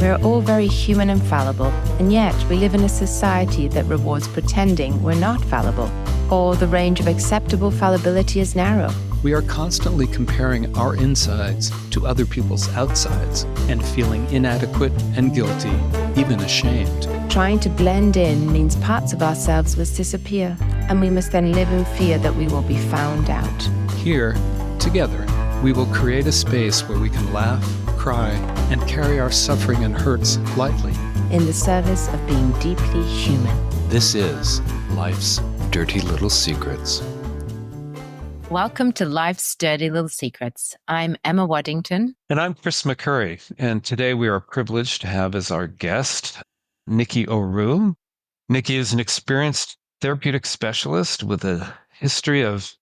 We're all very human and fallible, and yet we live in a society that rewards pretending we're not fallible, or the range of acceptable fallibility is narrow. We are constantly comparing our insides to other people's outsides and feeling inadequate and guilty, even ashamed. Trying to blend in means parts of ourselves must disappear, and we must then live in fear that we will be found out. Here, together, we will create a space where we can laugh, cry, and carry our suffering and hurts lightly. In the service of being deeply human. This is Life's Dirty Little Secrets. Welcome to Life's Dirty Little Secrets. I'm Emma Waddington. And I'm Chris McCurry. And today we are privileged to have as our guest Nike Oruh. Nike is an experienced therapeutic specialist with a history of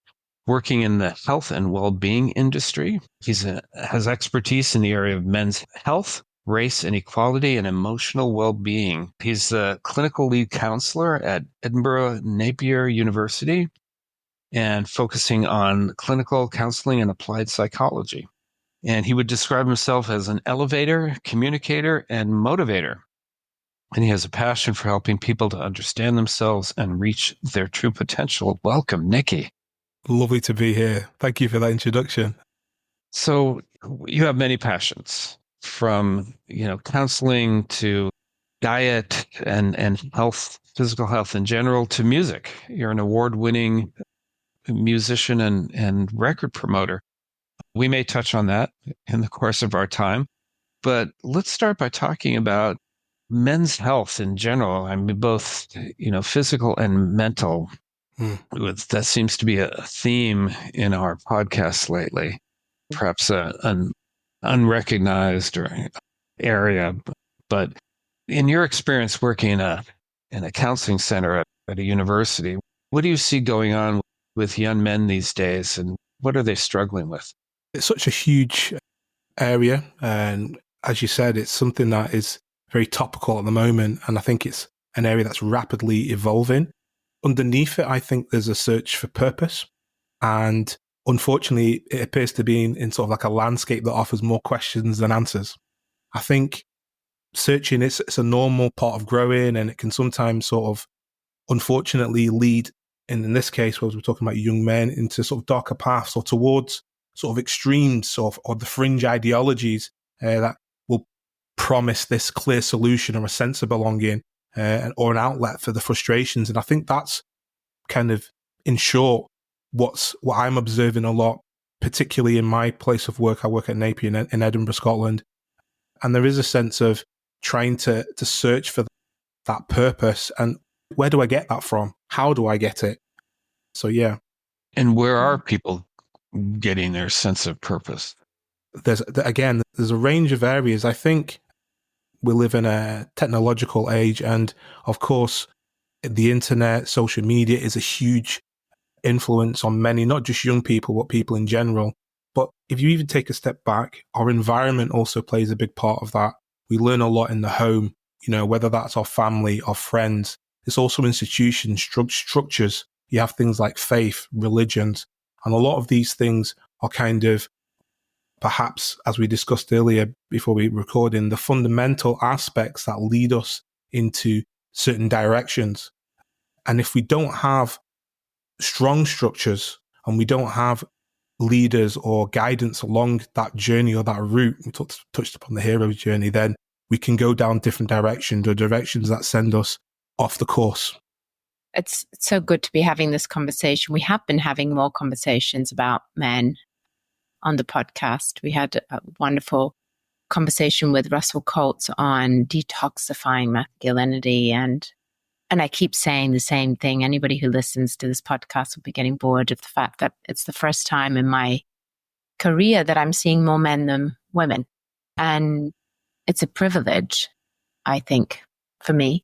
working in the health and well-being industry. He has expertise in the area of men's health, race and equality, and emotional well-being. He's the clinical lead counselor at Edinburgh Napier University and focusing on clinical counseling and applied psychology. And he would describe himself as an elevator, communicator, and motivator. And he has a passion for helping people to understand themselves and reach their true potential. Welcome, Niki. Lovely to be here. Thank you for that introduction. So you have many passions, from counseling to diet and health, physical health in general, to music. You're an award-winning musician and record promoter. We may touch on that in the course of our time, but let's start by talking about men's health in general. I mean, both physical and mental. That seems to be a theme in our podcast lately, perhaps an unrecognized area. But in your experience working in a counseling center at a university, what do you see going on with young men these days, and what are they struggling with? It's such a huge area, and as you said, it's something that is very topical at the moment, and I think it's an area that's rapidly evolving. Underneath it, I think there's a search for purpose, and unfortunately, it appears to be in sort of like a landscape that offers more questions than answers. I think searching it's a normal part of growing, and it can sometimes sort of, unfortunately, lead, in this case, where we're talking about young men, into sort of darker paths or towards sort of extremes or the fringe ideologies that will promise this clear solution or a sense of belonging. Or an outlet for the frustrations. And I think that's kind of, in short, what I'm observing a lot, particularly in my place of work. I work at Napier in Edinburgh, Scotland. And there is a sense of trying to search for that purpose. And where do I get that from? How do I get it? So, yeah. And where are people getting their sense of purpose? There's a range of areas. I think we live in a technological age, and of course, the internet, social media is a huge influence on many, not just young people, but people in general. But if you even take a step back, our environment also plays a big part of that. We learn a lot in the home, whether that's our family, our friends. It's also institutions, structures. You have things like faith, religions, and a lot of these things are kind of, perhaps, as we discussed earlier before we record, in the fundamental aspects that lead us into certain directions. And if we don't have strong structures and we don't have leaders or guidance along that journey or that route, we touched upon the hero's journey, then we can go down different directions or directions that send us off the course. It's so good to be having this conversation. We have been having more conversations about men on the podcast. We had a wonderful conversation with Russell Coates on detoxifying masculinity. And I keep saying the same thing. Anybody who listens to this podcast will be getting bored of the fact that it's the first time in my career that I'm seeing more men than women. And it's a privilege, I think, for me,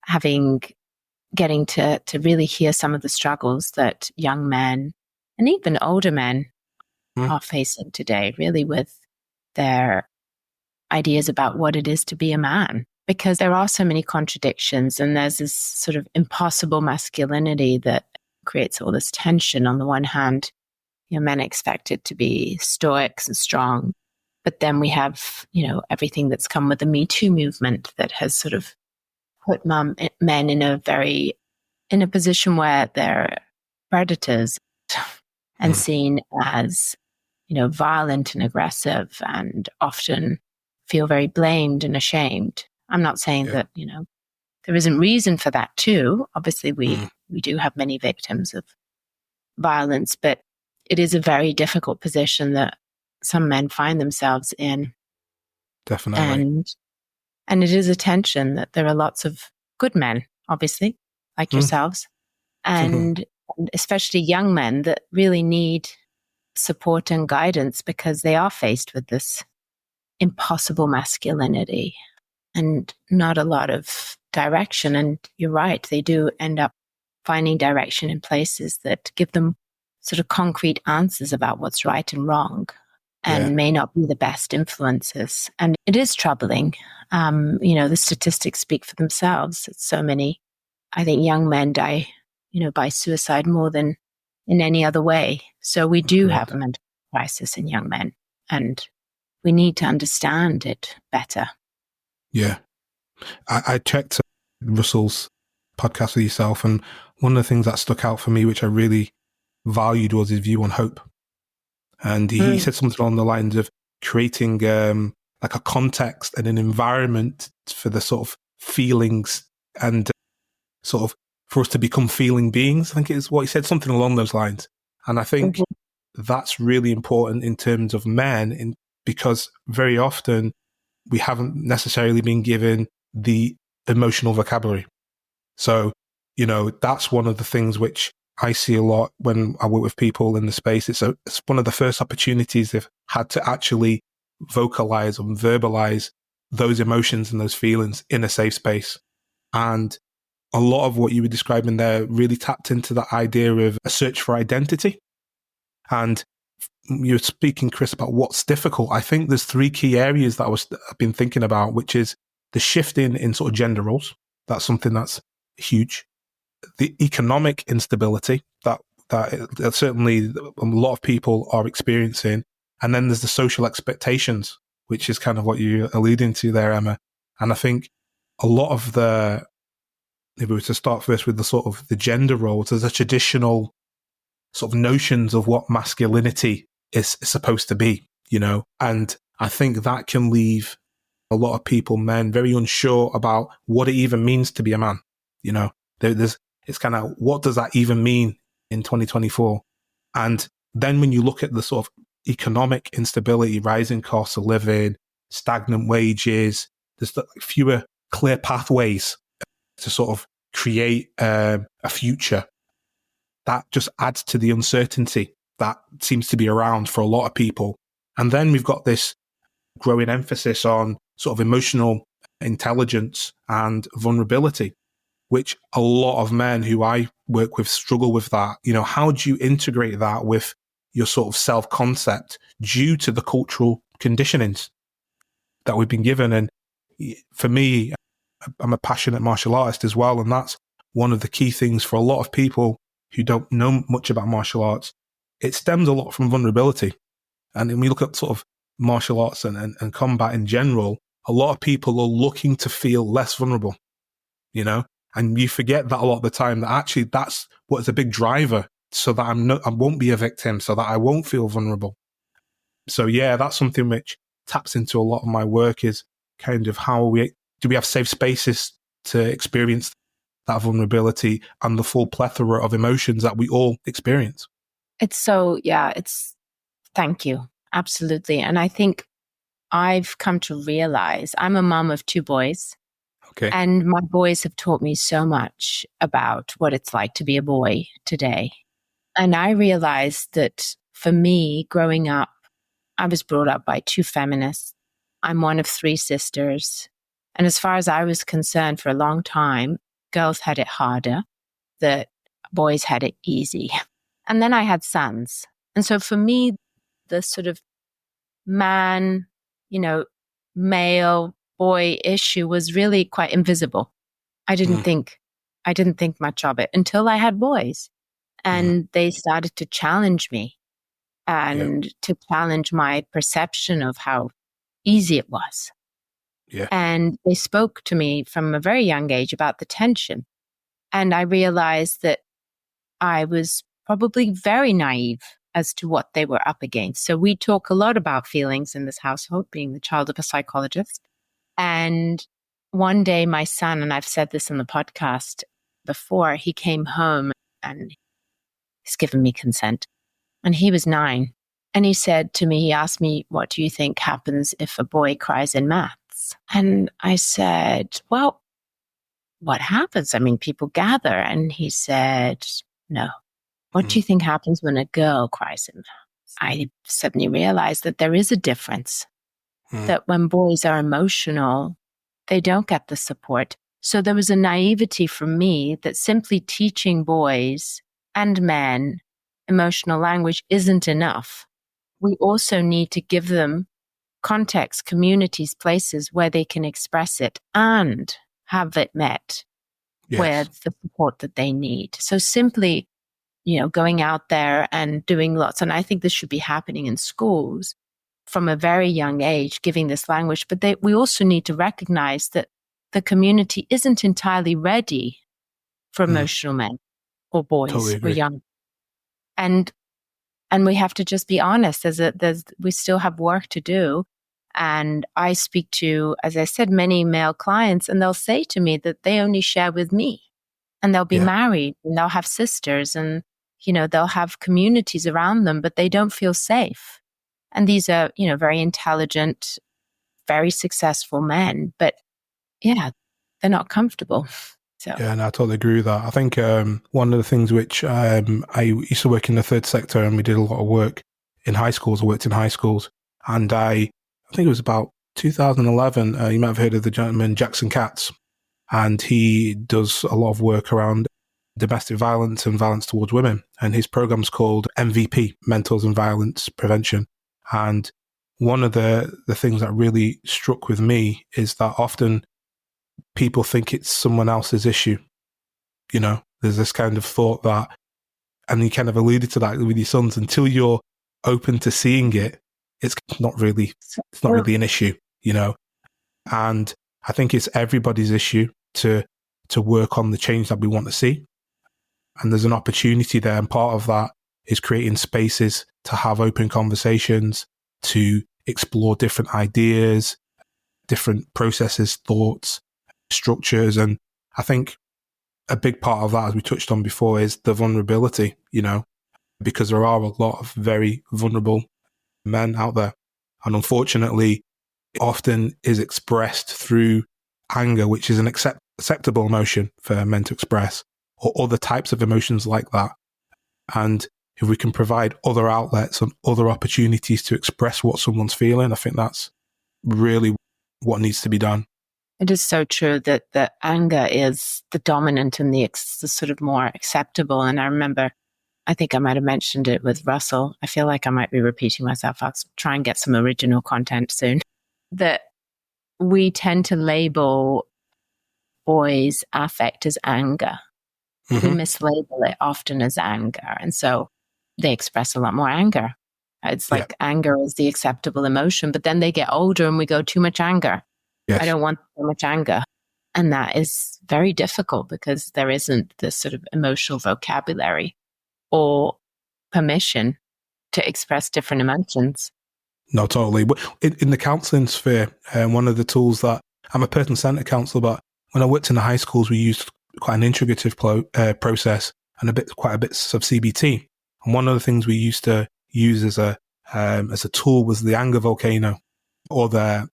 getting to really hear some of the struggles that young men and even older men are facing today, really, with their ideas about what it is to be a man. Because there are so many contradictions, and there's this sort of impossible masculinity that creates all this tension. On the one hand, men are expected to be stoics and strong, But then we have, everything that's come with the Me Too movement that has sort of put men in a position where they're predators and seen as, violent and aggressive, and often feel very blamed and ashamed. I'm not saying that, there isn't reason for that too. Obviously, we do have many victims of violence, but it is a very difficult position that some men find themselves in. Definitely. And it is a tension that there are lots of good men, obviously, like yourselves, and especially young men that really need support and guidance because they are faced with this impossible masculinity and not a lot of direction. And you're right, they do end up finding direction in places that give them sort of concrete answers about what's right and wrong, and may not be the best influences. And it is troubling. The statistics speak for themselves. It's so many, I think, young men die, by suicide more than in any other way. So we do have a mental crisis in young men, and we need to understand it better. Yeah. I checked Russell's podcast with yourself, and one of the things that stuck out for me, which I really valued, was his view on hope. And he said something along the lines of creating like a context and an environment for the sort of feelings and sort of for us to become feeling beings. I think it is what he said, something along those lines. And I think that's really important in terms of men, because very often we haven't necessarily been given the emotional vocabulary. So, that's one of the things which I see a lot when I work with people in the space. It's one of the first opportunities they've had to actually vocalize and verbalize those emotions and those feelings in a safe space. And a lot of what you were describing there really tapped into that idea of a search for identity. And you're speaking, Chris, about what's difficult. I think there's 3 key areas that I've been thinking about, which is the shift in sort of gender roles. That's something that's huge. The economic instability that certainly a lot of people are experiencing. And then there's the social expectations, which is kind of what you're alluding to there, Emma. And I think a lot of if we were to start first with the sort of the gender roles, there's a traditional sort of notions of what masculinity is supposed to be, and I think that can leave a lot of people, men, very unsure about what it even means to be a man. It's kind of, what does that even mean in 2024? And then when you look at the sort of economic instability, rising costs of living, stagnant wages, there's fewer clear pathways to sort of create a future. That just adds to the uncertainty that seems to be around for a lot of people. And then we've got this growing emphasis on sort of emotional intelligence and vulnerability, which a lot of men who I work with struggle with that. How do you integrate that with your sort of self-concept due to the cultural conditionings that we've been given? And for me, I'm a passionate martial artist as well. And that's one of the key things for a lot of people who don't know much about martial arts. It stems a lot from vulnerability. And when we look at sort of martial arts and combat in general, a lot of people are looking to feel less vulnerable, and you forget that a lot of the time, that actually that's what's a big driver, so that I won't be a victim, so that I won't feel vulnerable. So yeah, that's something which taps into a lot of my work, is kind of how do we have safe spaces to experience that vulnerability and the full plethora of emotions that we all experience. Thank you. Absolutely. And I think I've come to realize I'm a mum of 2 boys. Okay. And my boys have taught me so much about what it's like to be a boy today. And I realized that for me, growing up, I was brought up by 2 feminists. I'm one of 3 sisters. And as far as I was concerned, for a long time, girls had it harder, that boys had it easy. And then I had sons. And so for me, the sort of man, male boy issue was really quite invisible. I didn't think much of it until I had boys, and they started to challenge me. and to challenge my perception of how easy it was. Yeah. And they spoke to me from a very young age about the tension. And I realized that I was probably very naive as to what they were up against. So we talk a lot about feelings in this household, being the child of a psychologist. And one day my son, and I've said this in the podcast before, he came home and he's given me consent. And he was 9. And he said to me, he asked me, what do you think happens if a boy cries in maths? And I said, well, what happens? I mean, people gather. And he said, no. What do you think happens when a girl cries in maths? I suddenly realized that there is a difference, that when boys are emotional, they don't get the support. So there was a naivety from me that simply teaching boys and men emotional language isn't enough. We also need to give them context, communities, places where they can express it and have it met with the support that they need. So simply, going out there and doing lots, and I think this should be happening in schools from a very young age, giving this language. But we also need to recognize that the community isn't entirely ready for emotional men or boys or young. And we have to just be honest. We still have work to do. And I speak to, as I said, many male clients, and they'll say to me that they only share with me, and they'll be married, and they'll have sisters, and they'll have communities around them, but they don't feel safe. And these are, very intelligent, very successful men, but they're not comfortable. So. Yeah, and I totally agree with that. I think one of the things which I used to work in the third sector, and we did a lot of work in high schools. I worked in high schools, and I think it was about 2011. You might have heard of the gentleman Jackson Katz, and he does a lot of work around domestic violence and violence towards women. And his program's called MVP, Mentors and Violence Prevention. And one of the things that really struck with me is that often people think it's someone else's issue. There's this kind of thought that, and you kind of alluded to that with your sons, until you're open to seeing it, it's not really an issue, And I think it's everybody's issue to work on the change that we want to see. And there's an opportunity there. And part of that is creating spaces to have open conversations, to explore different ideas, different processes, thoughts, structures. And I think a big part of that, as we touched on before, is the vulnerability, because there are a lot of very vulnerable men out there. And unfortunately, it often is expressed through anger, which is an acceptable emotion for men to express, or other types of emotions like that. And if we can provide other outlets and other opportunities to express what someone's feeling, I think that's really what needs to be done. It is so true that the anger is the dominant and the sort of more acceptable. And I remember, I think I might have mentioned it with Russell. I feel like I might be repeating myself. I'll try and get some original content soon. That we tend to label boys' affect as anger. We mislabel it often as anger. And so they express a lot more anger. It's like anger is the acceptable emotion, but then they get older and we go, too much anger. Yes. I don't want so much anger. And that is very difficult because there isn't this sort of emotional vocabulary or permission to express different emotions. No, totally. But in the counselling sphere, one of the tools that I'm a person-centered counsellor, but when I worked in the high schools, we used quite an integrative process and quite a bit of CBT. And one of the things we used to use as a tool was the anger volcano, or the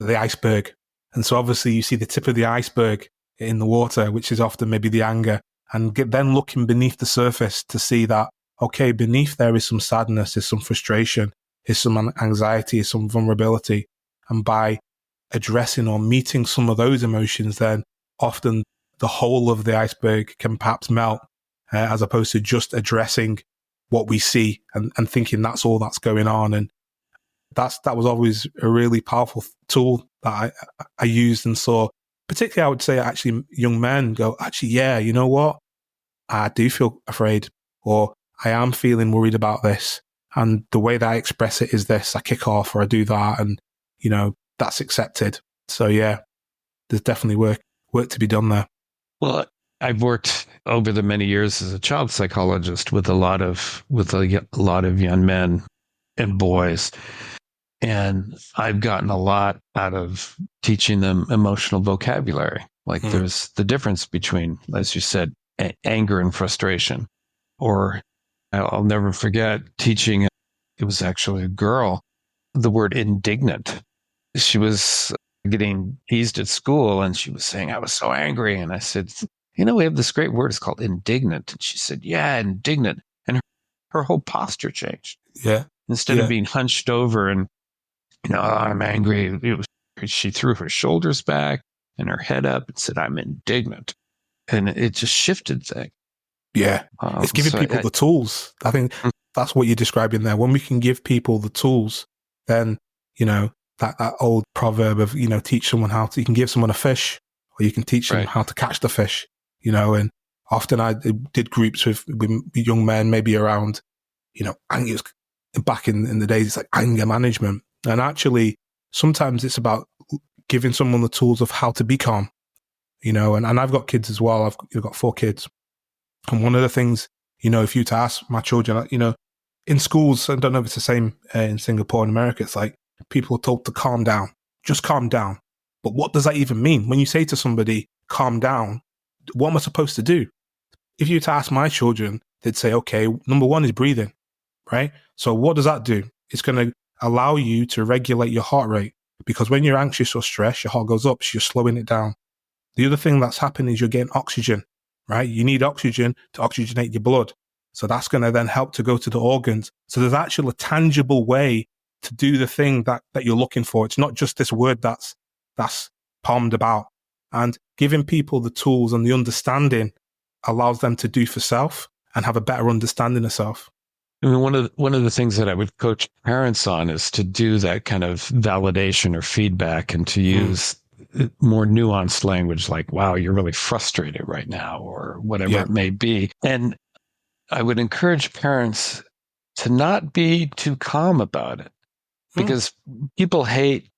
iceberg. And so obviously you see the tip of the iceberg in the water, which is often maybe the anger, and then looking beneath the surface to see that, okay, beneath there is some sadness, is some frustration, is some anxiety, is some vulnerability. And by addressing or meeting some of those emotions, then often the whole of the iceberg can perhaps melt, as opposed to just addressing what we see and thinking that's all that's going on. And that was always a really powerful tool that I used and saw, particularly I would say actually young men go, actually, yeah, you know what? I do feel afraid, or I am feeling worried about this. And the way that I express it is this: I kick off or I do that, and that's accepted. So yeah, there's definitely work to be done there. Well, I've worked over the many years as a child psychologist with a lot of young men and boys, and I've gotten a lot out of teaching them emotional vocabulary. Like there's the difference between, as you said, anger and frustration. Or I'll never forget teaching, it was actually a girl, the word indignant. She was getting teased at school and she was saying, I was so angry. And I said, we have this great word, it's called indignant. And she said, yeah, indignant. And her whole posture changed. Yeah. Instead of being hunched over and, I'm angry, she threw her shoulders back and her head up and said, I'm indignant. And it just shifted things. Yeah. It's giving people the tools. I think that's what you're describing there. When we can give people the tools, then, that old proverb of, teach someone you can give someone a fish or you can teach them how to catch the fish, and often I did groups with young men, maybe around, anger. Back in the days, it's like anger management. And actually, sometimes it's about giving someone the tools of how to be calm, and I've got kids as well. I've got 4 kids. And one of the things, if you to ask my children, in schools, I don't know if it's the same in Singapore and America, it's like people are told to calm down, just calm down. But what does that even mean? When you say to somebody, calm down, what am I supposed to do? If you were to ask my children, they'd say, okay, number 1 is breathing, right? So what does that do? It's going to allow you to regulate your heart rate, because when you're anxious or stressed, your heart goes up, so you're slowing it down. The other thing that's happening is you're getting oxygen, right? You need oxygen to oxygenate your blood. So that's going to then help to go to the organs. So there's actually a tangible way to do the thing that you're looking for. It's not just this word that's palmed about. And giving people the tools and the understanding allows them to do for self and have a better understanding of self. I mean, one of the things that I would coach parents on is to do that kind of validation or feedback and to use more nuanced language like, wow, you're really frustrated right now, or whatever it may be. And I would encourage parents to not be too calm about it, because people hate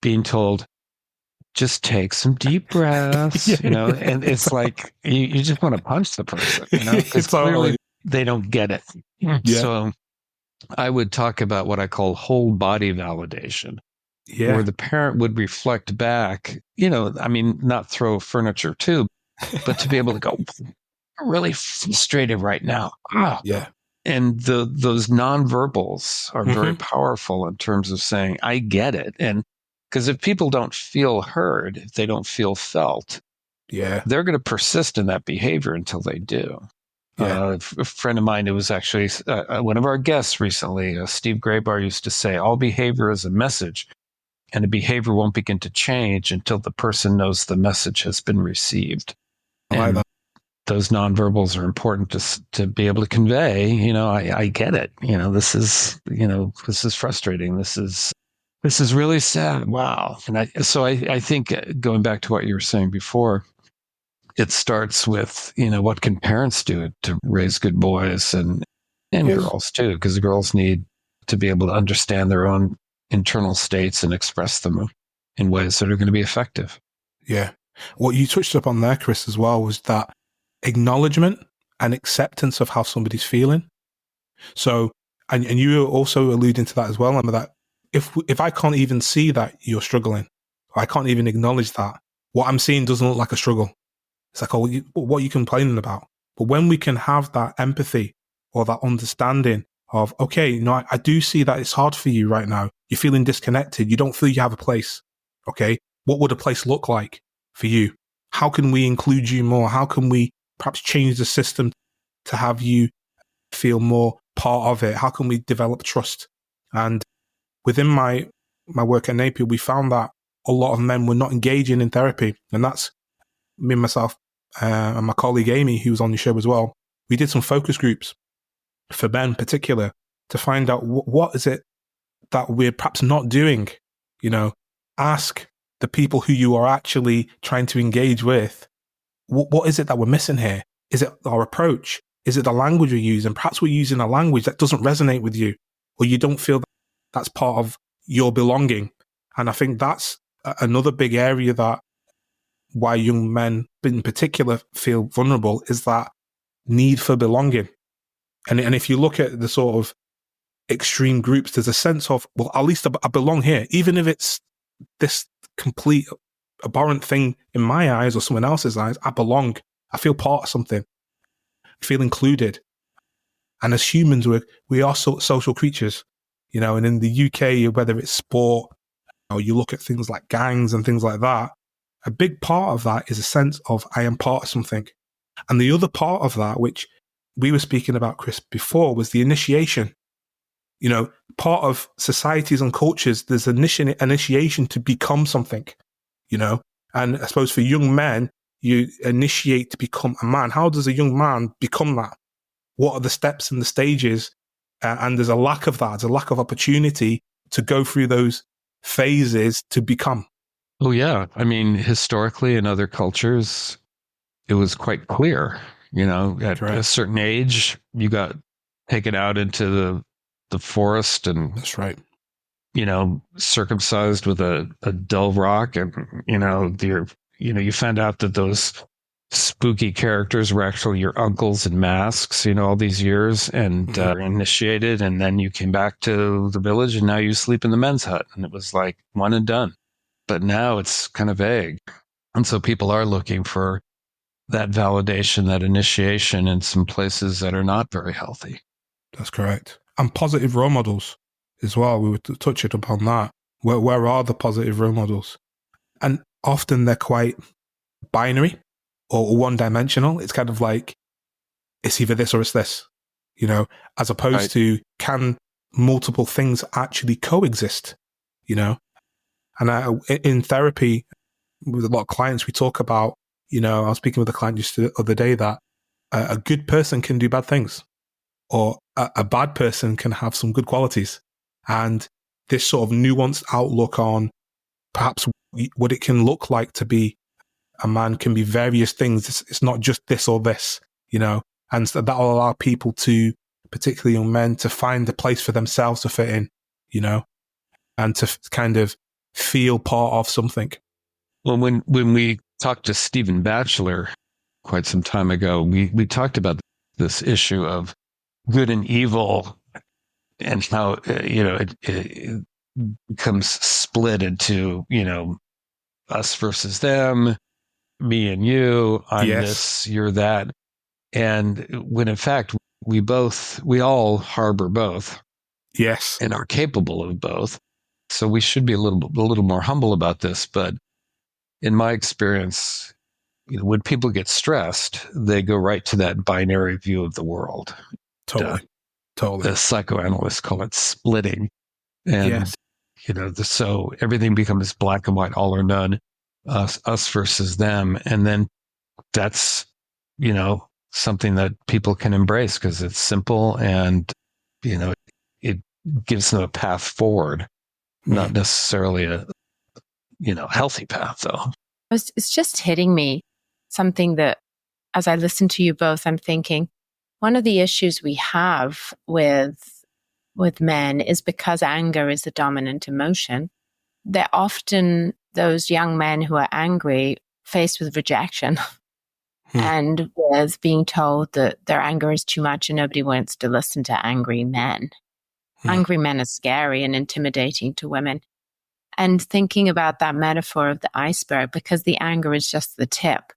being told, just take some deep breaths, and it's like, you just want to punch the person, because clearly they don't get it. Yeah. So I would talk about what I call whole body validation, where the parent would reflect back, not throw furniture too, but to be able to go, I'm really frustrated right now. Yeah. And those nonverbals are very powerful in terms of saying, I get it. And because if people don't feel heard, if they don't feel felt, they're going to persist in that behavior until they do. A friend of mine, it was actually one of our guests recently, Steve Graybar, used to say, all behavior is a message, and a behavior won't begin to change until the person knows the message has been received. And those nonverbals are important to be able to convey, I get it. This is frustrating. This is really sad. Wow. And I think going back to what you were saying before, it starts with, what can parents do to raise good boys and girls too, because the girls need to be able to understand their own internal states and express them in ways that are going to be effective. Yeah. What you touched upon there, Chris, as well, was that acknowledgement and acceptance of how somebody's feeling. So, and you were also alluding to that as well, Emma, that if I can't even see that you're struggling, or I can't even acknowledge that, what I'm seeing doesn't look like a struggle. It's like, oh, what are you complaining about? But when we can have that empathy or that understanding of, okay, I do see that it's hard for you right now. You're feeling disconnected. You don't feel you have a place. Okay. What would a place look like for you? How can we include you more? How can we perhaps change the system to have you feel more part of it? How can we develop trust? And within my work at Napier, we found that a lot of men were not engaging in therapy. And that's me and myself and my colleague Amy, who was on the show as well. We did some focus groups for men in particular to find out what is it that we're perhaps not doing. Ask the people who you are actually trying to engage with, what is it that we're missing here? Is it our approach? Is it the language we're using? Perhaps we're using a language that doesn't resonate with you, or you don't feel that that's part of your belonging. And I think that's another big area that why young men in particular feel vulnerable is that need for belonging. And if you look at the sort of extreme groups, there's a sense of, well, at least I belong here, even if it's this complete abhorrent thing in my eyes or someone else's eyes. I belong. I feel part of something. I feel included. And as humans, we are social creatures, you know. And in the UK, whether it's sport or you look at things like gangs and things like that, a big part of that is a sense of I am part of something. And the other part of that, which we were speaking about, Chris, before, was the initiation. You know, part of societies and cultures, there's initiation to become something, you know. And I suppose for young men, you initiate to become a man. How does a young man become that? What are the steps and the stages? And there's a lack of that. There's a lack of opportunity to go through those phases to become. Oh, yeah. I mean, historically in other cultures, it was quite clear, you know, at a certain age, you got taken out into the forest and that's right, you know, circumcised with a dull rock. And, you know, you found out that those spooky characters were actually your uncles in masks, you know, all these years, and initiated. And then you came back to the village and now you sleep in the men's hut. And it was like one and done. But now it's kind of vague. And so people are looking for that validation, that initiation in some places that are not very healthy. That's correct. And positive role models as well. We were touching upon that. Where are the positive role models? And often they're quite binary or one-dimensional. It's kind of like, it's either this or it's this, you know, as opposed to can multiple things actually coexist, you know? And in therapy, with a lot of clients, we talk about, you know, I was speaking with a client just the other day that a good person can do bad things, or a bad person can have some good qualities. And this sort of nuanced outlook on perhaps what it can look like to be a man can be various things. It's not just this or this, you know, and so that will allow people to, particularly young men, to find the place for themselves to fit in, you know, and to kind of feel part of something. Well, when we talked to Stephen Batchelor quite some time ago, we talked about this issue of good and evil and how, you know, it becomes split into, you know, us versus them, me and you, I'm this, you're that. And when in fact, we all harbor both. Yes. And are capable of both. So we should be a little more humble about this. But in my experience, you know, when people get stressed, they go right to that binary view of the world. Totally. The psychoanalysts call it splitting. And, you know, so everything becomes black and white, all or none, us versus them. And then that's, you know, something that people can embrace because it's simple and, you know, it gives them a path forward, not necessarily a, you know, healthy path though. It's just hitting me something that as I listen to you both, I'm thinking one of the issues we have with men is because anger is the dominant emotion. They're often those young men who are angry faced with rejection and with being told that their anger is too much and nobody wants to listen to angry men. Angry men are scary and intimidating to women. And thinking about that metaphor of the iceberg, because the anger is just the tip.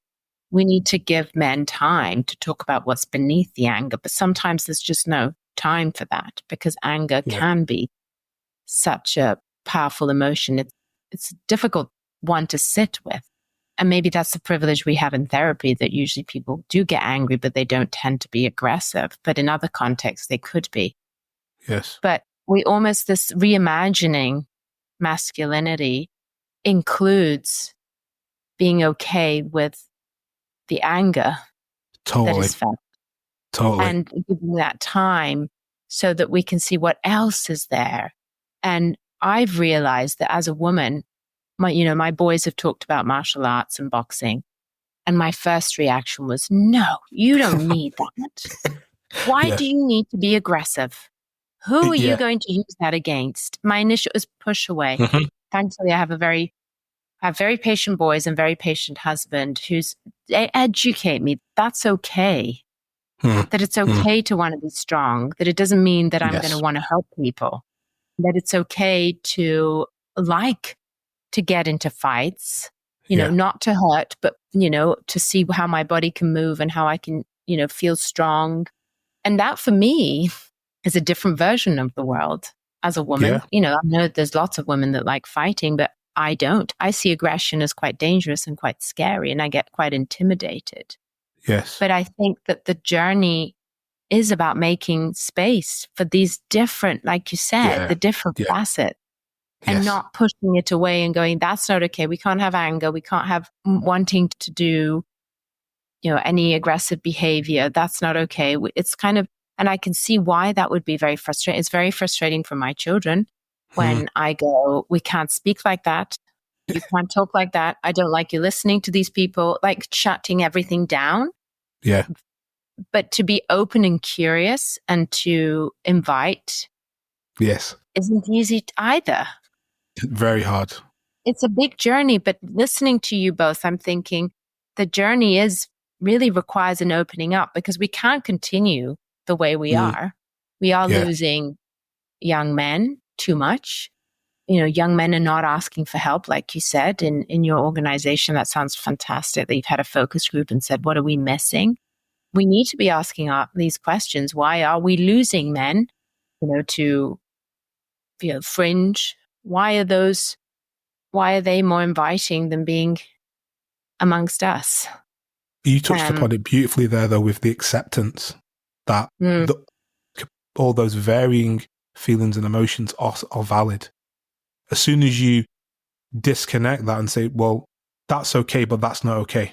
We need to give men time to talk about what's beneath the anger, but sometimes there's just no time for that because anger can be such a powerful emotion. It's a difficult one to sit with. And maybe that's the privilege we have in therapy, that usually people do get angry, but they don't tend to be aggressive. But in other contexts, they could be. Yes. But we almost, this reimagining masculinity includes being okay with the anger that is felt. And giving that time so that we can see what else is there. And I've realized that as a woman, my boys have talked about martial arts and boxing. And my first reaction was, no, you don't need that. Why do you need to be aggressive? Who are you going to use that against? My initial was push away. Mm-hmm. Thankfully, I have very patient boys and very patient husband they educate me. That's okay. That it's okay to want to be strong. That it doesn't mean that I'm going to want to help people. That it's okay to to get into fights, not to hurt, but, to see how my body can move and how I can, feel strong. And that for me is a different version of the world as a woman. I know there's lots of women that like fighting, but I don't. I see aggression as quite dangerous and quite scary, and I get quite intimidated. Yes. But I think that the journey is about making space for these different, like you said, the different facets, and not pushing it away and going, that's not okay. We can't have anger. We can't have wanting to do, any aggressive behavior. That's not okay. It's kind of, and I can see why that would be very frustrating. It's very frustrating for my children when I go, we can't speak like that. You can't talk like that. I don't like you listening to these people, like shutting everything down. Yeah. But to be open and curious and to invite isn't easy either. Very hard. It's a big journey, but listening to you both, I'm thinking the journey really requires an opening up, because we can't continue the way we are. We are losing young men too much. Young men are not asking for help, like you said, in your organization. That sounds fantastic that you've had a focus group and said, what are we missing? We need to be asking these questions. Why are we losing men, to fringe? Why are they more inviting than being amongst us? You touched upon it beautifully there, though, with the acceptance that all those varying feelings and emotions are valid. As soon as you disconnect that and say, well, that's okay, but that's not okay,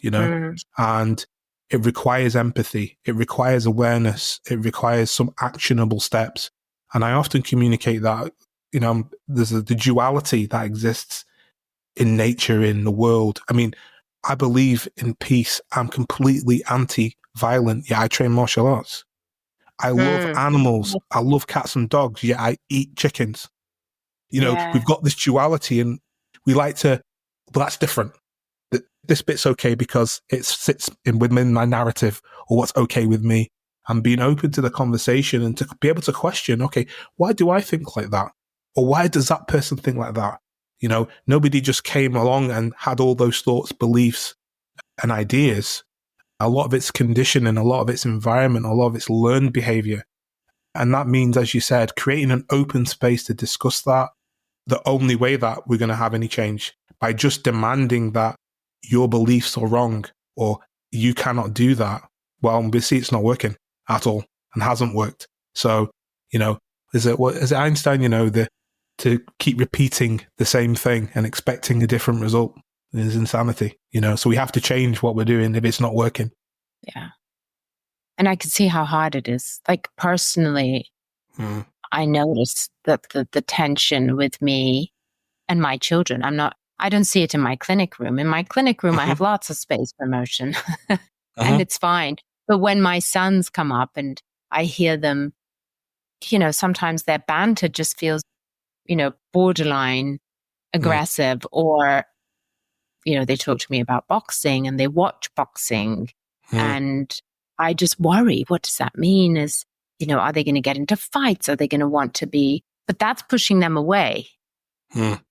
and it requires empathy. It requires awareness. It requires some actionable steps. And I often communicate that, there's the duality that exists in nature, in the world. I mean, I believe in peace. I'm completely anti-violent. Yeah, I train martial arts. I love animals. I love cats and dogs. Yeah, I eat chickens. We've got this duality, and we like to, but that's different. This bit's okay because it sits within my narrative, or what's okay with me. And being open to the conversation and to be able to question, okay, why do I think like that? Or why does that person think like that? Nobody just came along and had all those thoughts, beliefs, and ideas. A lot of it's conditioning, a lot of it's environment, a lot of it's learned behavior. And that means, as you said, creating an open space to discuss that. The only way that we're going to have any change, by just demanding that your beliefs are wrong or you cannot do that. Well, we see it's not working at all and hasn't worked. So, is it Einstein, to keep repeating the same thing and expecting a different result is insanity, so we have to change what we're doing if it's not working. Yeah. And I can see how hard it is. Like personally, I notice that the tension with me and my children, I don't see it in my clinic room. In my clinic room, I have lots of space for emotion and it's fine. But when my sons come up and I hear them, sometimes their banter just feels, borderline aggressive, or, they talk to me about boxing and they watch boxing and I just worry, what does that mean? Are they going to get into fights? Are they going to want to be, but that's pushing them away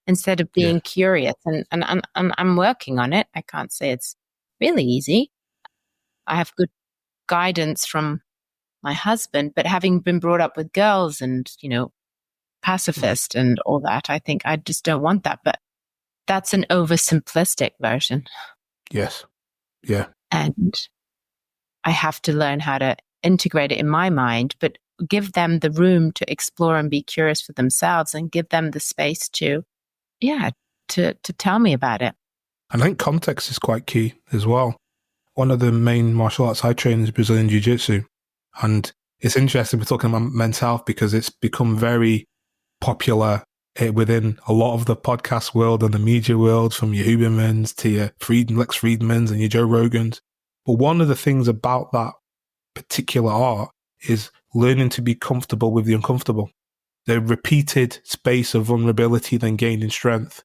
instead of being curious. And I'm working on it. I can't say it's really easy. I have good guidance from my husband, but having been brought up with girls and, pacifist and all that, I think I just don't want that. But that's an oversimplistic version. Yes. Yeah. And I have to learn how to integrate it in my mind, but give them the room to explore and be curious for themselves, and give them the space to tell me about it. And I think context is quite key as well. One of the main martial arts I train is Brazilian Jiu-Jitsu. And it's interesting we're talking about men's health, because it's become very popular within a lot of the podcast world and the media world, from your Hubermans to your Lex Friedmans and your Joe Rogans. But one of the things about that particular art is learning to be comfortable with the uncomfortable. The repeated space of vulnerability, then gaining strength.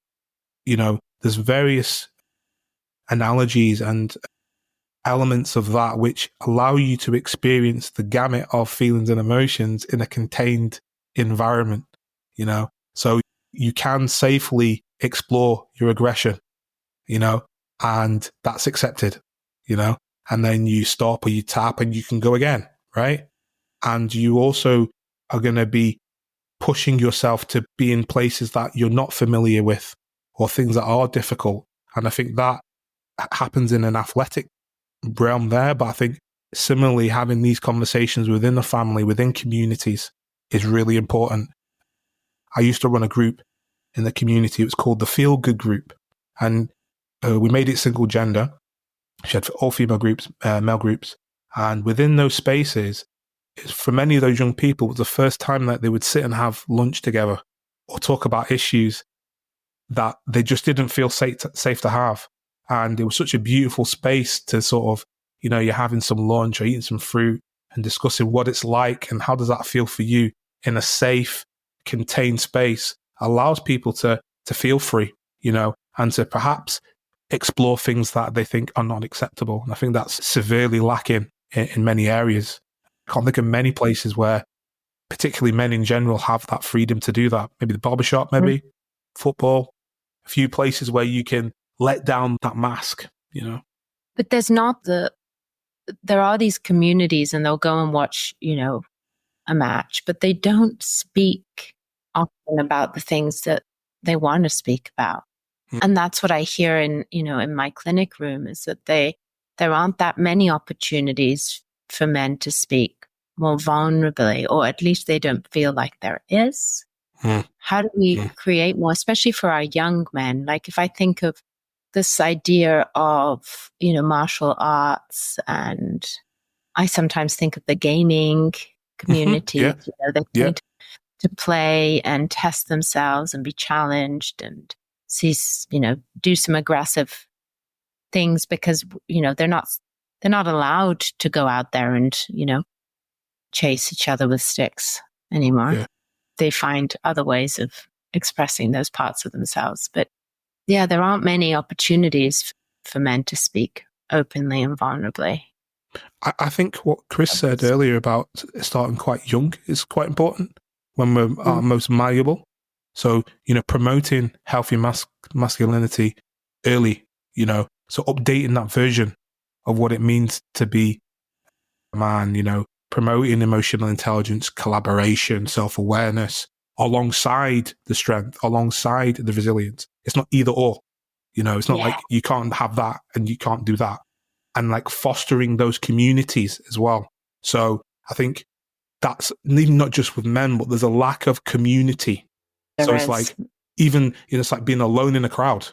There's various analogies and elements of that which allow you to experience the gamut of feelings and emotions in a contained environment, So you can safely explore your aggression, and that's accepted, and then you stop or you tap and you can go again, right? And you also are going to be pushing yourself to be in places that you're not familiar with or things that are difficult. And I think that happens in an athletic realm there. But I think similarly, having these conversations within the family, within communities is really important. I used to run a group in the community. It was called the Feel Good Group. And we made it single gender. She had all female groups, male groups. And within those spaces, for many of those young people, it was the first time that they would sit and have lunch together or talk about issues that they just didn't feel safe to have. And it was such a beautiful space to sort of, you're having some lunch or eating some fruit and discussing what it's like and how does that feel for you in a safe, contained space, allows people to feel free, and to perhaps explore things that they think are not acceptable. And I think that's severely lacking in many areas. I can't think of many places where particularly men in general have that freedom to do that. Maybe the barbershop, maybe football, a few places where you can let down that mask, But there are these communities and they'll go and watch, a match, but they don't speak often about the things that they want to speak about. And that's what I hear in my clinic room, is that there aren't that many opportunities for men to speak more vulnerably, or at least they don't feel like there is. How do we create more, especially for our young men? Like if I think of this idea of, martial arts, and I sometimes think of the gaming community, they need to play and test themselves and be challenged and see, do some aggressive things because, they're not allowed to go out there and, chase each other with sticks anymore. Yeah. They find other ways of expressing those parts of themselves. But yeah, there aren't many opportunities for men to speak openly and vulnerably. I think what Chris said earlier about starting quite young is quite important when we're most malleable. So, promoting healthy masculinity early, so updating that version of what it means to be a man, promoting emotional intelligence, collaboration, self-awareness, alongside the strength, alongside the resilience. It's not either or, it's not like you can't have that and you can't do that. And like fostering those communities as well. So I think that's even not just with men, but there's a lack of community. It's like, even, it's like being alone in a crowd,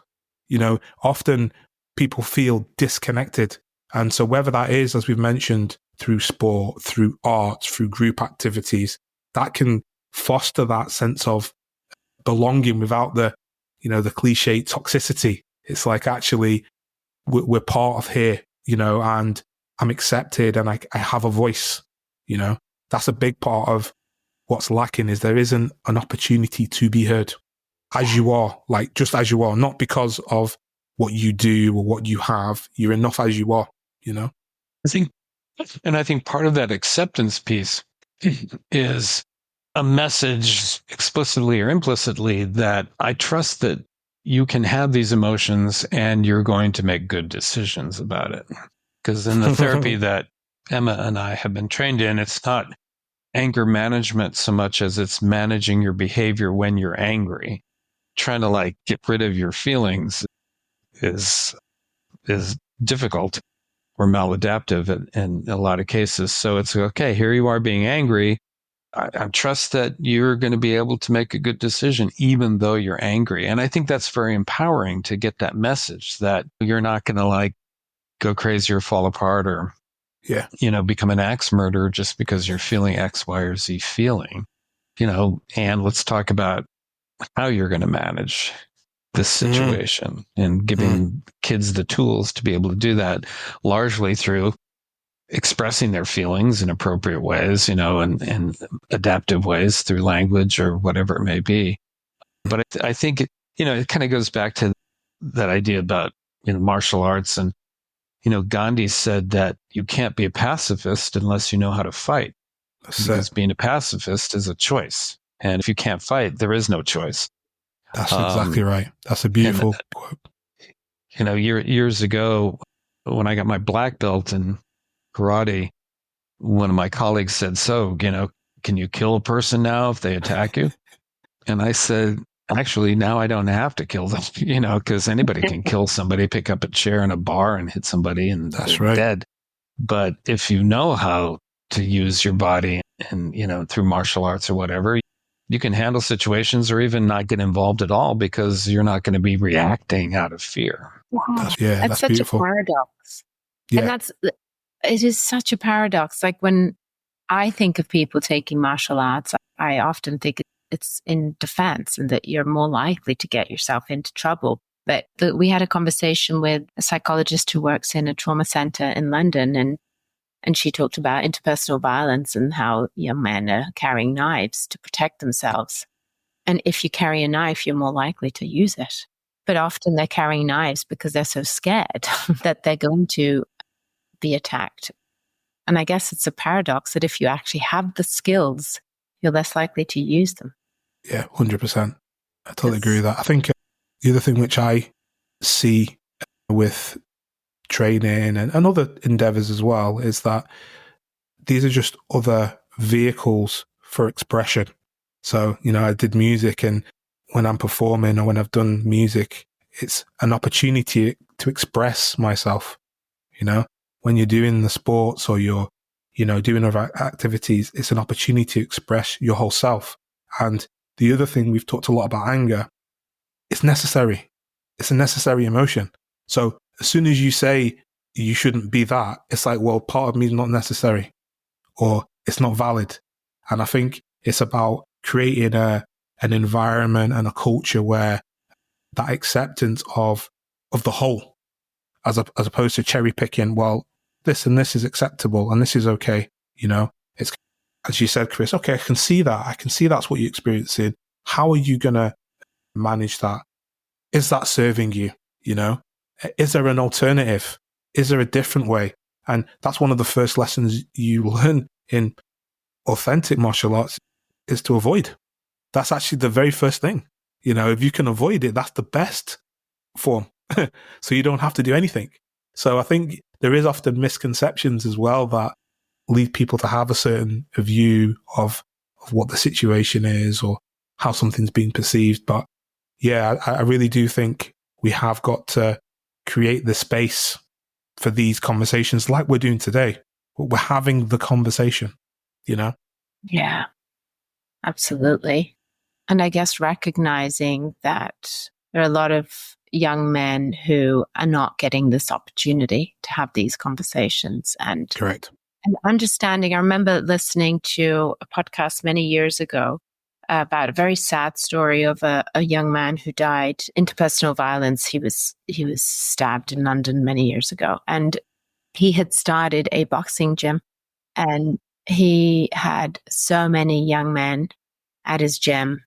often people feel disconnected. And so whether that is, as we've mentioned, through sport, through art, through group activities, that can foster that sense of belonging without the, the cliche toxicity. It's like, actually, we're part of here, and I'm accepted and I have a voice, That's a big part of what's lacking, is there isn't an opportunity to be heard as you are, like just as you are, not because of what you do or what you have. You're enough as you are, I think part of that acceptance piece is a message, explicitly or implicitly, that I trust that you can have these emotions and you're going to make good decisions about it. Because in the therapy that Emma and I have been trained in, it's not anger management so much as it's managing your behavior when you're angry. Trying to get rid of your feelings is difficult or maladaptive in a lot of cases. So it's okay, here you are being angry. I trust that you're going to be able to make a good decision even though you're angry. And I think that's very empowering to get that message that you're not going to go crazy or fall apart or become an axe murderer just because you're feeling X, Y, or Z feeling, and let's talk about how you're going to manage this situation and giving kids the tools to be able to do that, largely through expressing their feelings in appropriate ways, and adaptive ways through language or whatever it may be. But I think it kind of goes back to that idea about martial arts. And Gandhi said that you can't be a pacifist unless you know how to fight, because being a pacifist is a choice, and if you can't fight, there is no choice. That's exactly right. That's a beautiful quote. Years ago, when I got my black belt in karate, one of my colleagues said, "So, can you kill a person now if they attack you?" And I said, "Actually, now I don't have to kill them, because anybody can kill somebody, pick up a chair in a bar and hit somebody, and they're dead. But if you know how to use your body and, through martial arts or whatever, you can handle situations or even not get involved at all because you're not going to be reacting out of fear." Wow. That's such beautiful. A paradox. Yeah. And it is such a paradox. Like when I think of people taking martial arts, I often think it's in defense and that you're more likely to get yourself into trouble. But we had a conversation with a psychologist who works in a trauma center in London, and she talked about interpersonal violence and how young men are carrying knives to protect themselves. And if you carry a knife, you're more likely to use it. But often they're carrying knives because they're so scared that they're going to be attacked. And I guess it's a paradox that if you actually have the skills, you're less likely to use them. Yeah, 100%. I totally agree with that. I think the other thing which I see with training and other endeavors as well is that these are just other vehicles for expression. So, I did music, and when I'm performing or when I've done music, it's an opportunity to express myself. When you're doing the sports or you're, doing other activities, it's an opportunity to express your whole self. And the other thing, we've talked a lot about anger. It's necessary. It's a necessary emotion. So as soon as you say you shouldn't be that, it's like, well, part of me is not necessary or it's not valid. And I think it's about creating an environment and a culture where that acceptance of the whole, as opposed to cherry picking, well, this and this is acceptable and this is okay. It's, as you said, Chris, okay, I can see that. I can see that's what you're experiencing. How are you going to manage that? Is that serving you? Is there an alternative? Is there a different way? And that's one of the first lessons you learn in authentic martial arts is to avoid. That's actually the very first thing. If you can avoid it, that's the best form. So you don't have to do anything. So I think there is often misconceptions as well that lead people to have a certain view of what the situation is or how something's being perceived. But yeah, I really do think we have got to create the space for these conversations like we're doing today. We're having the conversation, Yeah, absolutely. And I guess recognizing that there are a lot of young men who are not getting this opportunity to have these conversations. And correct. And understanding, I remember listening to a podcast many years ago about a very sad story of a young man who died interpersonal violence. He was stabbed in London many years ago, and he had started a boxing gym, and he had so many young men at his gym,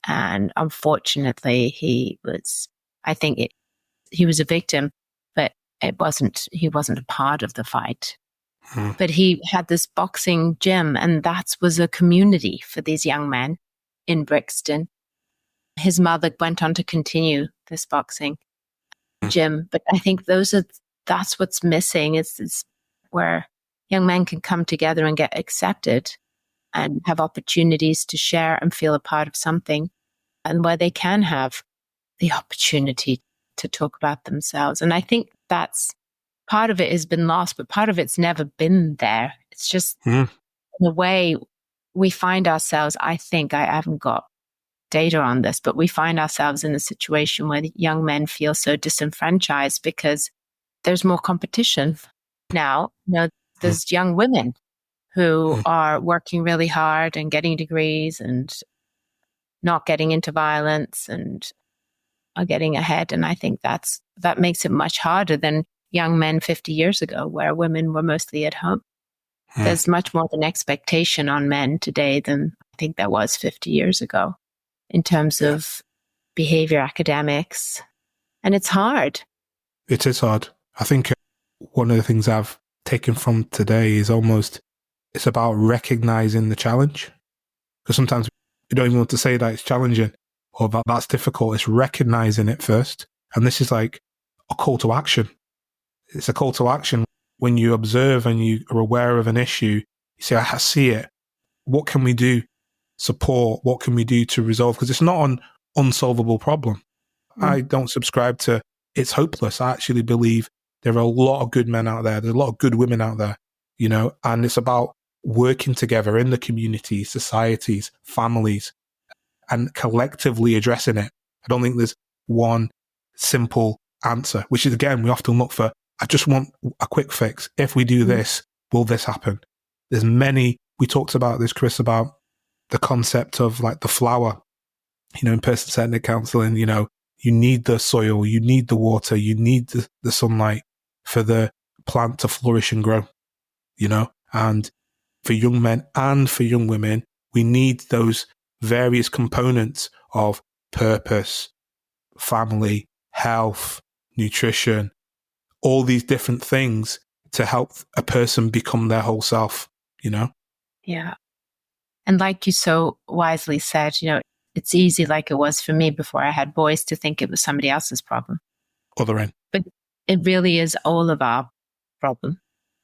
and unfortunately, he was a victim, but he wasn't a part of the fight. But he had this boxing gym, and that was a community for these young men in Brixton. His mother went on to continue this boxing gym, but I think that's what's missing is where young men can come together and get accepted and have opportunities to share and feel a part of something, and where they can have the opportunity to talk about themselves. And I think that's part of it has been lost, but part of it's never been there. It's just in a way we find ourselves, I think, I haven't got data on this, but we find ourselves in a situation where young men feel so disenfranchised because there's more competition now. There's young women who are working really hard and getting degrees and not getting into violence and are getting ahead. And I think that makes it much harder than young men 50 years ago, where women were mostly at home. There's much more of an expectation on men today than I think there was 50 years ago in terms of behavior academics. And it's hard. It is hard. I think one of the things I've taken from today is it's about recognizing the challenge. Because sometimes you don't even want to say that it's challenging or that that's difficult. It's recognizing it first. And this is like a call to action. It's a call to action. When you observe and you are aware of an issue, you say, I see it. What can we do? Support. What can we do to resolve? Because it's not an unsolvable problem. I don't subscribe to it's hopeless. I actually believe there are a lot of good men out there. There's a lot of good women out there, and it's about working together in the community, societies, families, and collectively addressing it. I don't think there's one simple answer, which is, again, we often look for, I just want a quick fix. If we do this, will this happen? There's many, we talked about this, Chris, about the concept of like the flower, in person-centered counselling, you need the soil, you need the water, you need the sunlight for the plant to flourish and grow, and for young men and for young women, we need those various components of purpose, family, health, nutrition, all these different things to help a person become their whole self, Yeah. And like you so wisely said, it's easy, like it was for me before I had boys, to think it was somebody else's problem. Other end. But it really is all of our problem.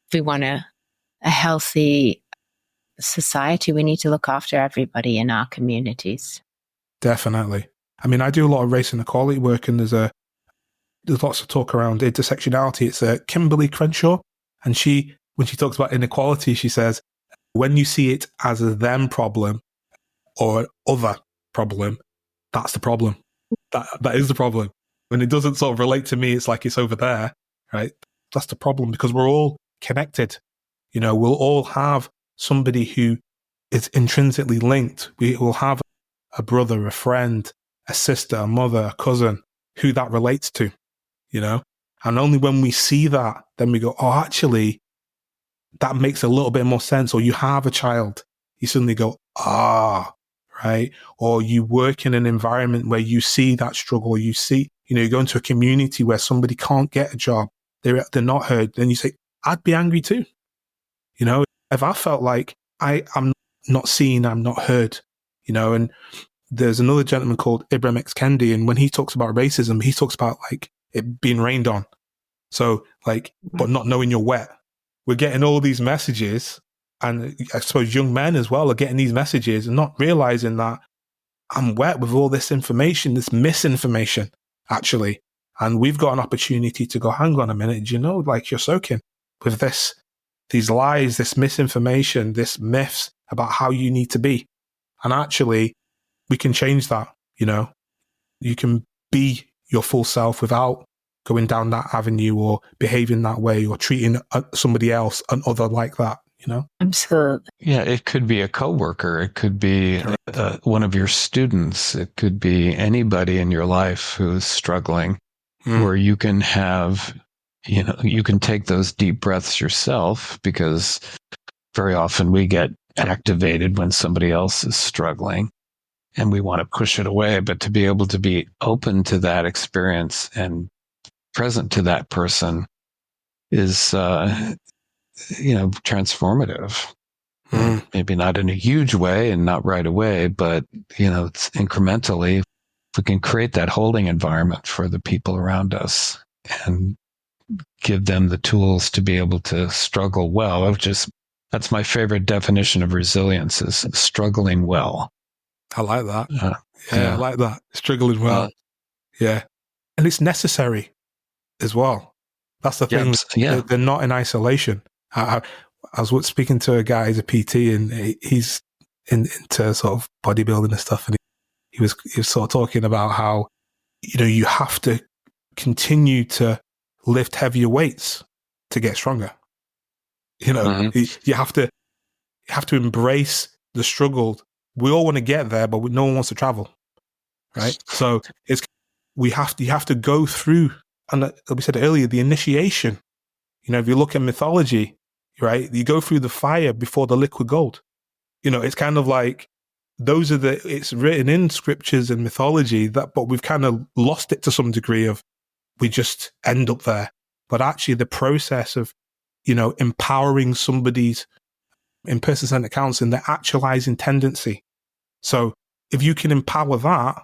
If we want a healthy society, we need to look after everybody in our communities. Definitely. I mean, I do a lot of race and equality work, and there's lots of talk around intersectionality. It's Kimberly Crenshaw, and when she talks about inequality, she says, when you see it as a them problem or other problem, that's the problem. That is the problem. When it doesn't sort of relate to me, it's like it's over there, right? That's the problem, because we're all connected. We'll all have somebody who is intrinsically linked. We will have a brother, a friend, a sister, a mother, a cousin, who that relates to, and only when we see that, then we go, oh, actually, that makes a little bit more sense. Or you have a child, you suddenly go, right? Or you work in an environment where you see that struggle, you see, you go into a community where somebody can't get a job, they're not heard, then you say, I'd be angry too. If I felt like I'm not seen, I'm not heard, and there's another gentleman called Ibram X. Kendi, and when he talks about racism, he talks about like it being rained on. So like, but not knowing you're wet. We're getting all these messages, and I suppose young men as well are getting these messages and not realizing that I'm wet with all this information, this misinformation, actually. And we've got an opportunity to go, hang on a minute, like you're soaking with these lies, this misinformation, this myths about how you need to be. And actually, we can change that, You can be your full self without going down that avenue or behaving that way or treating somebody else, another like that, Absolutely. Yeah, it could be a coworker. It could be one of your students. It could be anybody in your life who's struggling, where you can have, you can take those deep breaths yourself, because very often we get activated when somebody else is struggling and we want to push it away. But to be able to be open to that experience and present to that person is, transformative. Maybe not in a huge way and not right away, but, it's incrementally. If we can create that holding environment for the people around us and give them the tools to be able to struggle well, that's my favorite definition of resilience, is struggling well. I like that. I like that. Struggling well. Yeah. And it's necessary as well. That's the thing. They're not in isolation. I was speaking to a guy, he's a PT, and he's into sort of bodybuilding and stuff. And he was sort of talking about how, you have to continue to lift heavier weights to get stronger. You have to embrace the struggle we all want to get there, but no one wants to travel, right? So you have to go through, and like we said earlier, the initiation. If you look at mythology, right, you go through the fire before the liquid gold. It's kind of like it's written in scriptures and mythology but we've kind of lost it to some degree of, we just end up there. But actually the process of, empowering somebody's, in person-centered counseling, their actualizing tendency. So if you can empower that,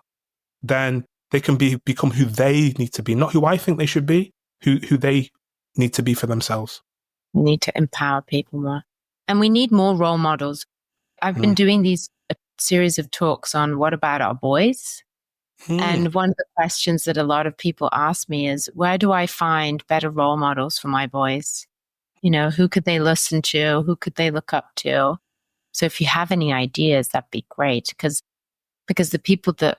then they can become who they need to be, not who I think they should be, who they need to be for themselves. We need to empower people more. And we need more role models. I've been doing these series of talks on what about our boys? And one of the questions that a lot of people ask me is, where do I find better role models for my boys? Who could they listen to? Who could they look up to? So if you have any ideas, that'd be great. Because the people that,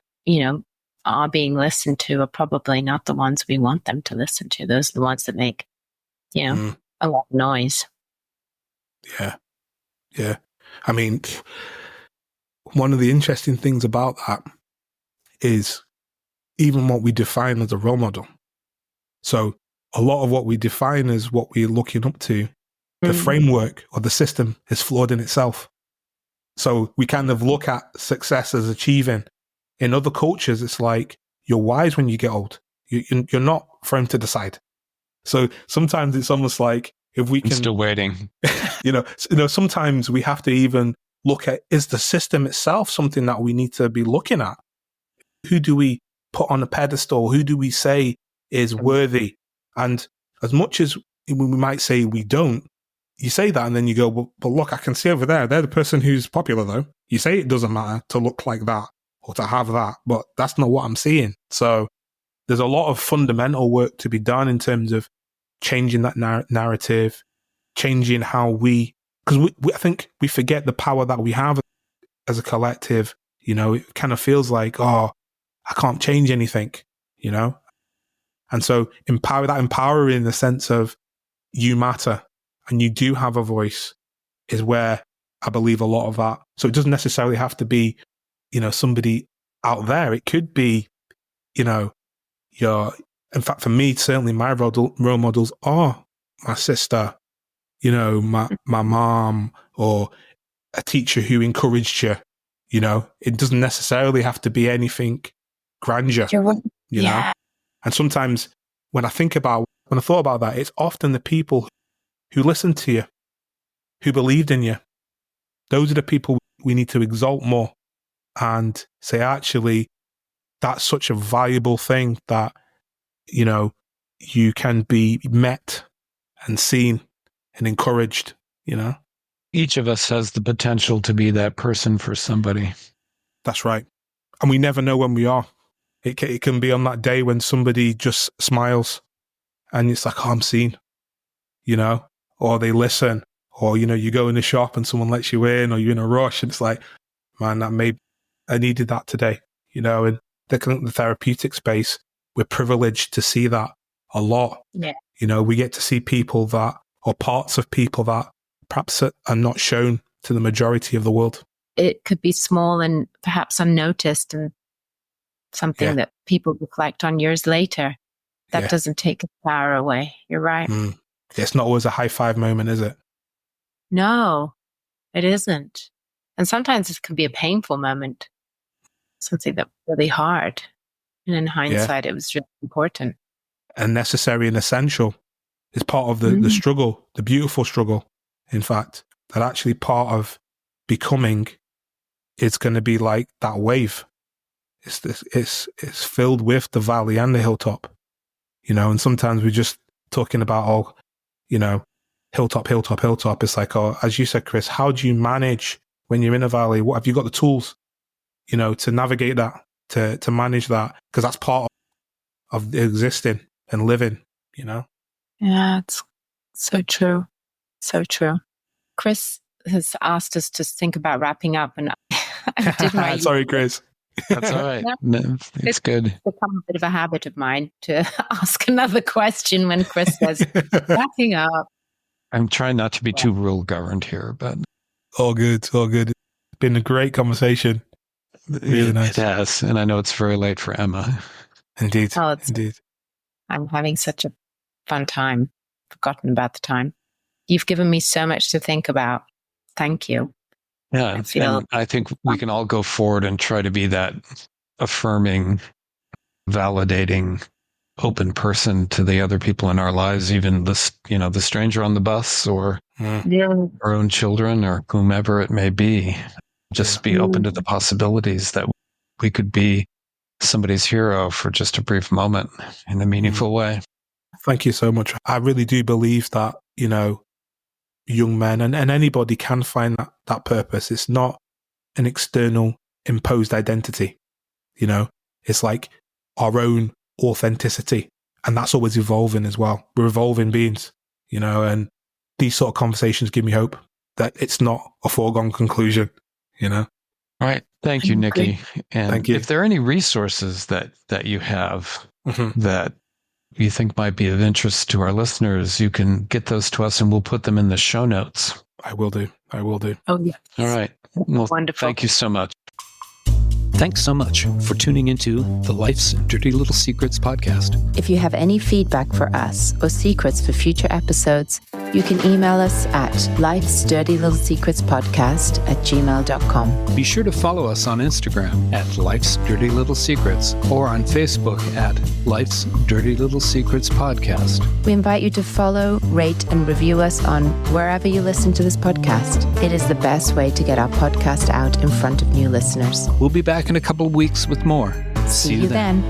are being listened to are probably not the ones we want them to listen to. Those are the ones that make, a lot of noise. Yeah. Yeah. I mean, one of the interesting things about that is even what we define as a role model. So a lot of what we define as what we're looking up to, the framework or the system is flawed in itself. So we kind of look at success as achieving. In other cultures, it's like you're wise when you get old. You're not thrown to the side. So sometimes it's almost like if we can... I'm still waiting. Sometimes we have to even look at, is the system itself something that we need to be looking at? Who do we put on a pedestal? Who do we say is worthy? And as much as we might say we don't, you say that and then you go, well, but look, I can see over there, they're the person who's popular though. You say it doesn't matter to look like that or to have that, but that's not what I'm seeing. So there's a lot of fundamental work to be done in terms of changing that narrative, changing how because I think we forget the power that we have as a collective. It kind of feels like, I can't change anything, And so empowering in the sense of you matter and you do have a voice is where I believe a lot of that. So it doesn't necessarily have to be, somebody out there. It could be, in fact, for me, certainly my role models are my sister, my mom, or a teacher who encouraged you. It doesn't necessarily have to be anything grandeur, you know? And sometimes when I thought about that, it's often the people who listened to you, who believed in you. Those are the people we need to exalt more and say, actually, that's such a valuable thing that, you can be met and seen and encouraged, Each of us has the potential to be that person for somebody. That's right. And we never know when we are. It can be on that day when somebody just smiles and it's like, I'm seen, or they listen, or, you go in the shop and someone lets you in, or you're in a rush and it's like, man, I needed that today, in the therapeutic space, we're privileged to see that a lot. Yeah. We get to see people that, or parts of people that perhaps are not shown to the majority of the world. It could be small and perhaps unnoticed and something that people reflect on years later. That doesn't take its power away. You're right. It's not always a high five moment, is it? No, it isn't. And sometimes it can be a painful moment, something that's really hard. And in hindsight, it was really important. And necessary and essential. It's part of the struggle, the beautiful struggle, in fact, that actually part of becoming is going to be like that wave. It's filled with the valley and the hilltop, and sometimes we're just talking about, hilltop. It's like, as you said, Chris, how do you manage when you're in a valley? What have you got the tools, to navigate that, to manage that? Because that's part of existing and living, Yeah, it's so true. So true. Chris has asked us to think about wrapping up, and I did my... Sorry, Chris. That's all right. No, it's good. It's become a bit of a habit of mine to ask another question when Chris says, wrapping up. I'm trying not to be too rule governed here, but... All good. been a great conversation. Really nice. It has. And I know it's very late for Emma. Indeed. Oh, Indeed. I'm having such a fun time. Forgotten about the time. You've given me so much to think about. Thank you. Yeah. And I think we can all go forward and try to be that affirming, validating, open person to the other people in our lives, even the stranger on the bus or our own children or whomever it may be. Just be open to the possibilities that we could be somebody's hero for just a brief moment in a meaningful way. Thank you so much. I really do believe that, young men and anybody can find that purpose. It's not an external imposed identity. It's like our own authenticity. And that's always evolving as well. We're evolving beings, and these sort of conversations give me hope that it's not a foregone conclusion, All right. Thank you, Nikki. And Thank you. If there are any resources that you have that you think might be of interest to our listeners, you can get those to us and we'll put them in the show notes. I will do. Oh, yeah. All right. Well, wonderful. Thank you so much. Thanks so much for tuning into the Life's Dirty Little Secrets podcast. If you have any feedback for us or secrets for future episodes, you can email us at lifesdirtylittlesecretspodcast@gmail.com. Be sure to follow us on Instagram at Life's Dirty Little Secrets or on Facebook at Life's Dirty Little Secrets podcast. We invite you to follow, rate, and review us on wherever you listen to this podcast. It is the best way to get our podcast out in front of new listeners. We'll be back in a couple of weeks with more. See you then.